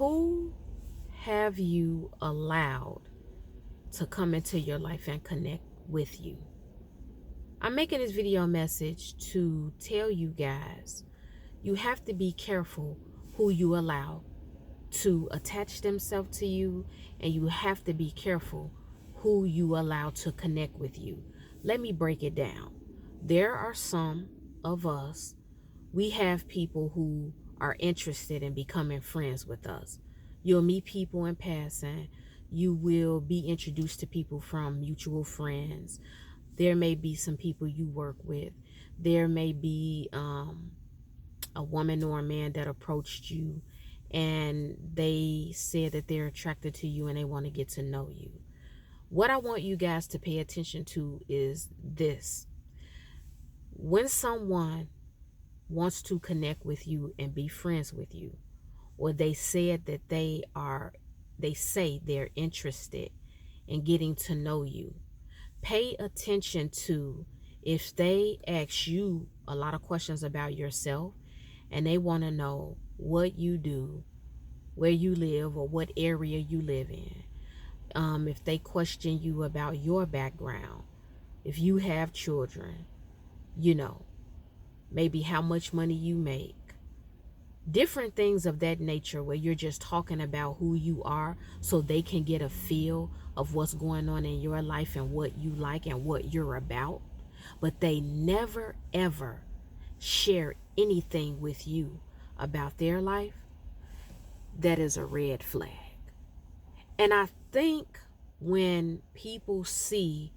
Who have you allowed to come into your life and connect with you? I'm making this video message to tell you guys you have to be careful who you allow to attach themselves to you, and you have to be careful who you allow to connect with you. Let me break it down. There are some of us, we have people who are interested in becoming friends with us. You'll meet people in passing. You will be introduced to people from mutual friends. There may be some people you work with. There may be a woman or a man that approached you and they said that they're attracted to you and they want to get to know you. What I want you guys to pay attention to is this. When someone wants to connect with you and be friends with you, or they said that they say they're interested in getting to know you, pay attention to if they ask you a lot of questions about yourself and they want to know what you do, where you live, or what area you live in. If they question you about your background, if you have children, maybe how much money you make, different things of that nature, where you're just talking about who you are so they can get a feel of what's going on in your life and what you like and what you're about. But they never ever share anything with you about their life. That is a red flag. And I think when people see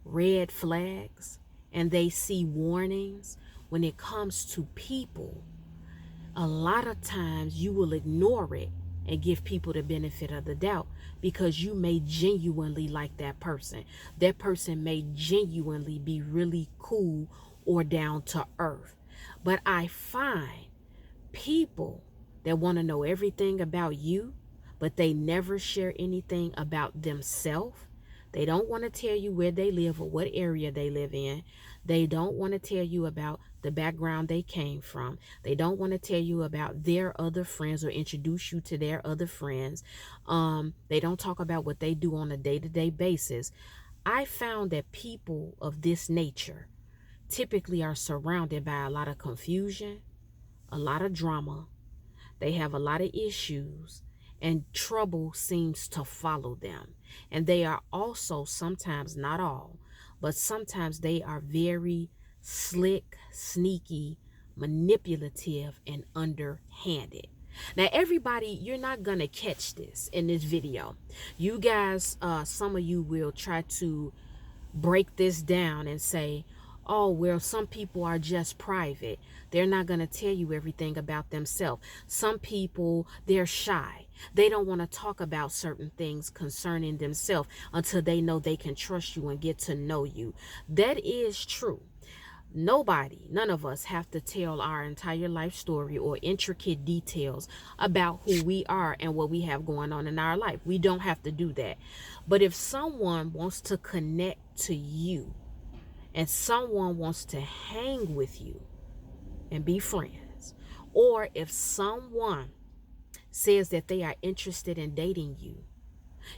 red flags and they see warnings when it comes to people, a lot of times you will ignore it and give people the benefit of the doubt because you may genuinely like that person. That person may genuinely be really cool or down to earth. But I find people that want to know everything about you, but they never share anything about themselves. They don't want to tell you where they live or what area they live in. They don't want to tell you about the background they came from. They don't want to tell you about their other friends or introduce you to their other friends. They don't talk about what they do on a day-to-day basis. I found that people of this nature typically are surrounded by a lot of confusion, a lot of drama. They have a lot of issues, and trouble seems to follow them. And they are also sometimes, not all, but sometimes they are very slick, sneaky, manipulative, and underhanded. Now, everybody, you're not going to catch this in this video. You guys, some of you will try to break this down and say, oh, well, some people are just private. They're not going to tell you everything about themselves. Some people, they're shy. They don't want to talk about certain things concerning themselves until they know they can trust you and get to know you. That is true. Nobody, none of us have to tell our entire life story or intricate details about who we are and what we have going on in our life. We don't have to do that. But if someone wants to connect to you and someone wants to hang with you and be friends, or if someone says that they are interested in dating you,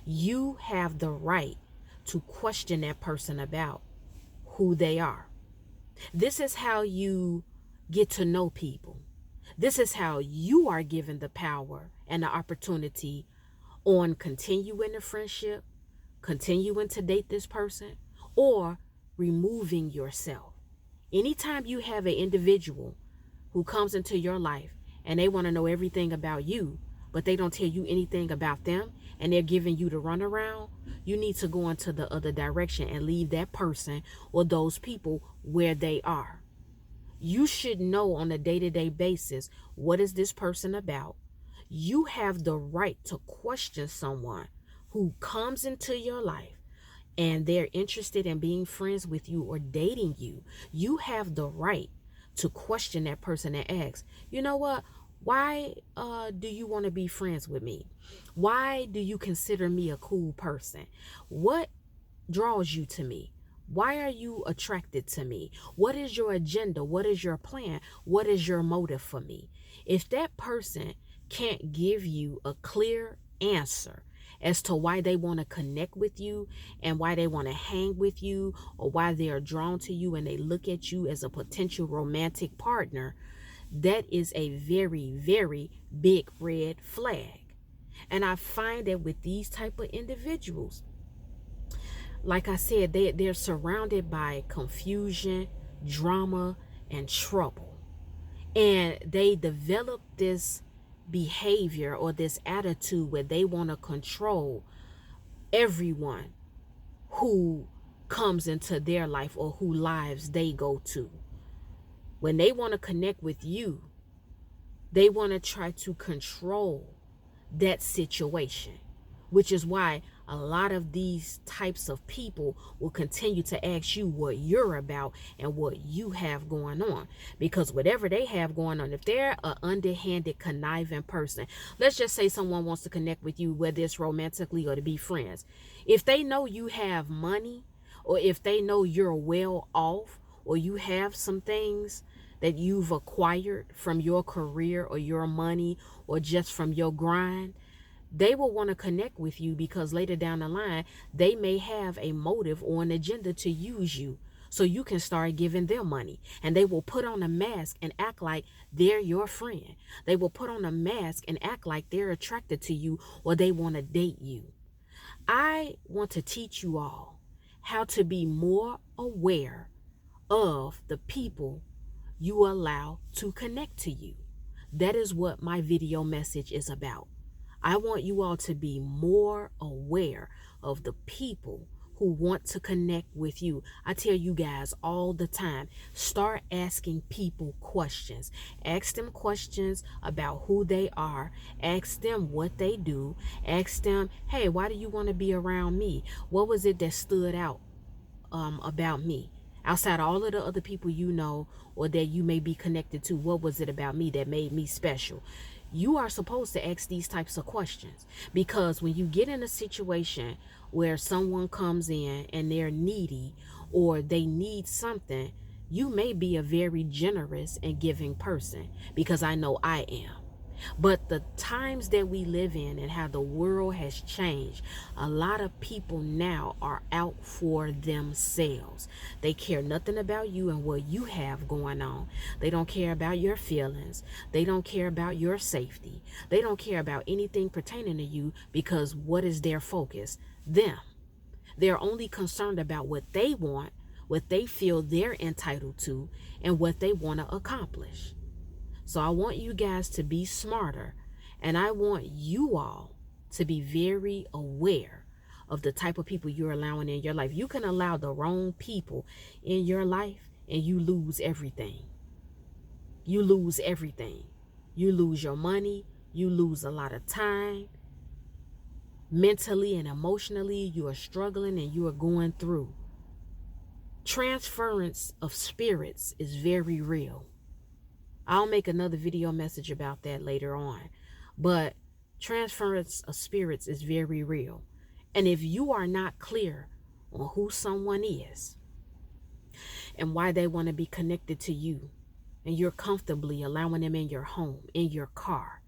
you have the right to question that person about who they are. This is how you get to know people. This is how you are given the power and the opportunity on continuing the friendship, continuing to date this person, or removing yourself. Anytime you have an individual who comes into your life and they want to know everything about you, but they don't tell you anything about them, and they're giving you the runaround, you need to go into the other direction and leave that person or those people where they are. You should know on a day-to-day basis, what is this person about? You have the right to question someone who comes into your life and they're interested in being friends with you or dating you. You have the right to question that person and ask, you know what? Why do you want to be friends with me? Why do you consider me a cool person? What draws you to me? Why are you attracted to me? What is your agenda? What is your plan? What is your motive for me? If that person can't give you a clear answer as to why they want to connect with you and why they want to hang with you, or why they are drawn to you and they look at you as a potential romantic partner, that is a very, very big red flag. And I find that with these type of individuals, like I said, they're surrounded by confusion, drama, and trouble. And they develop this behavior or this attitude where they want to control everyone who comes into their life or who lives they go to. When they want to connect with you, they want to try to control that situation, which is why a lot of these types of people will continue to ask you what you're about and what you have going on. Because whatever they have going on, if they're an underhanded, conniving person, let's just say someone wants to connect with you, whether it's romantically or to be friends. If they know you have money, or if they know you're well off, or you have some things that you've acquired from your career or your money or just from your grind, they will want to connect with you because later down the line, they may have a motive or an agenda to use you so you can start giving them money. And they will put on a mask and act like they're your friend. They will put on a mask and act like they're attracted to you or they want to date you. I want to teach you all how to be more aware of the people you allow to connect to you. That is what my video message is about. I want you all to be more aware of the people who want to connect with you. I tell you guys all the time, start asking people questions. Ask them questions about who they are. Ask them what they do. Ask them, hey, why do you want to be around me? What was it that stood out about me? Outside of all of the other people you know or that you may be connected to, what was it about me that made me special? You are supposed to ask these types of questions, because when you get in a situation where someone comes in and they're needy or they need something, you may be a very generous and giving person, because I know I am. But the times that we live in and how the world has changed, a lot of people now are out for themselves. They care nothing about you and what you have going on. They don't care about your feelings. They don't care about your safety. They don't care about anything pertaining to you, because what is their focus? Them. They're only concerned about what they want, what they feel they're entitled to, and what they want to accomplish. So I want you guys to be smarter, and I want you all to be very aware of the type of people you're allowing in your life. You can allow the wrong people in your life and you lose everything. You lose everything. You lose your money. You lose a lot of time. Mentally and emotionally, you are struggling and you are going through. Transference of spirits is very real. I'll make another video message about that later on. But transference of spirits is very real. And if you are not clear on who someone is and why they want to be connected to you, and you're comfortably allowing them in your home, in your car,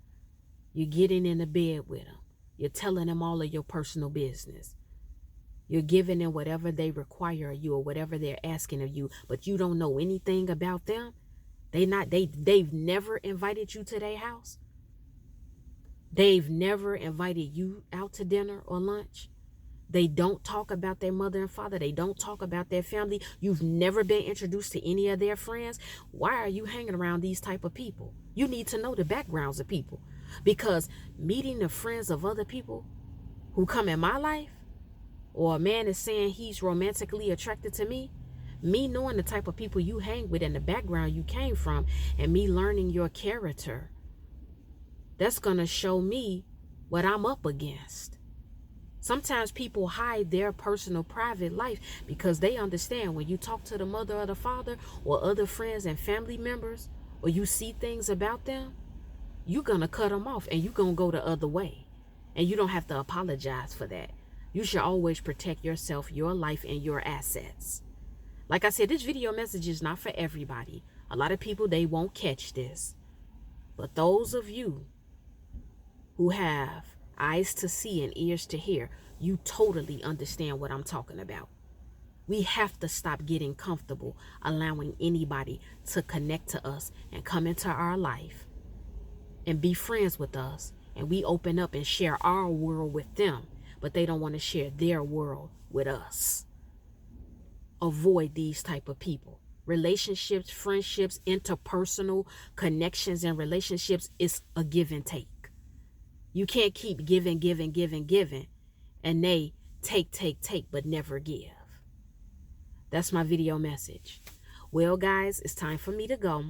you're getting in the bed with them, you're telling them all of your personal business, you're giving them whatever they require of you or whatever they're asking of you, but you don't know anything about them. They've never invited you to their house. They've never invited you out to dinner or lunch. They don't talk about their mother and father. They don't talk about their family. You've never been introduced to any of their friends. Why are you hanging around these type of people? You need to know the backgrounds of people, because meeting the friends of other people who come in my life, or a man is saying he's romantically attracted to me knowing the type of people you hang with and the background you came from, and me learning your character, that's going to show me what I'm up against. Sometimes people hide their personal private life because they understand when you talk to the mother or the father or other friends and family members, or you see things about them, you're going to cut them off and you're going to go the other way. And you don't have to apologize for that. You should always protect yourself, your life, and your assets. Like I said, this video message is not for everybody. A lot of people, they won't catch this. But those of you who have eyes to see and ears to hear, you totally understand what I'm talking about. We have to stop getting comfortable allowing anybody to connect to us and come into our life and be friends with us. And we open up and share our world with them, but they don't want to share their world with us. Avoid these type of people. Relationships, friendships, interpersonal connections and relationships is a give and take. You can't keep giving, and they take, but never give. That's my video message. Well, guys, it's time for me to go.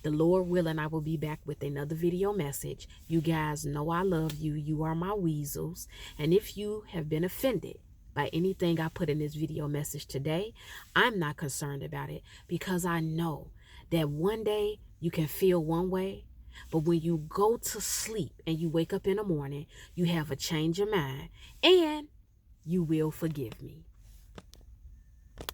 The Lord willing, I will be back with another video message. You guys know I love you. You are my weasels. And if you have been offended by anything I put in this video message today, I'm not concerned about it, because I know that one day you can feel one way, but when you go to sleep and you wake up in the morning, you have a change of mind and you will forgive me.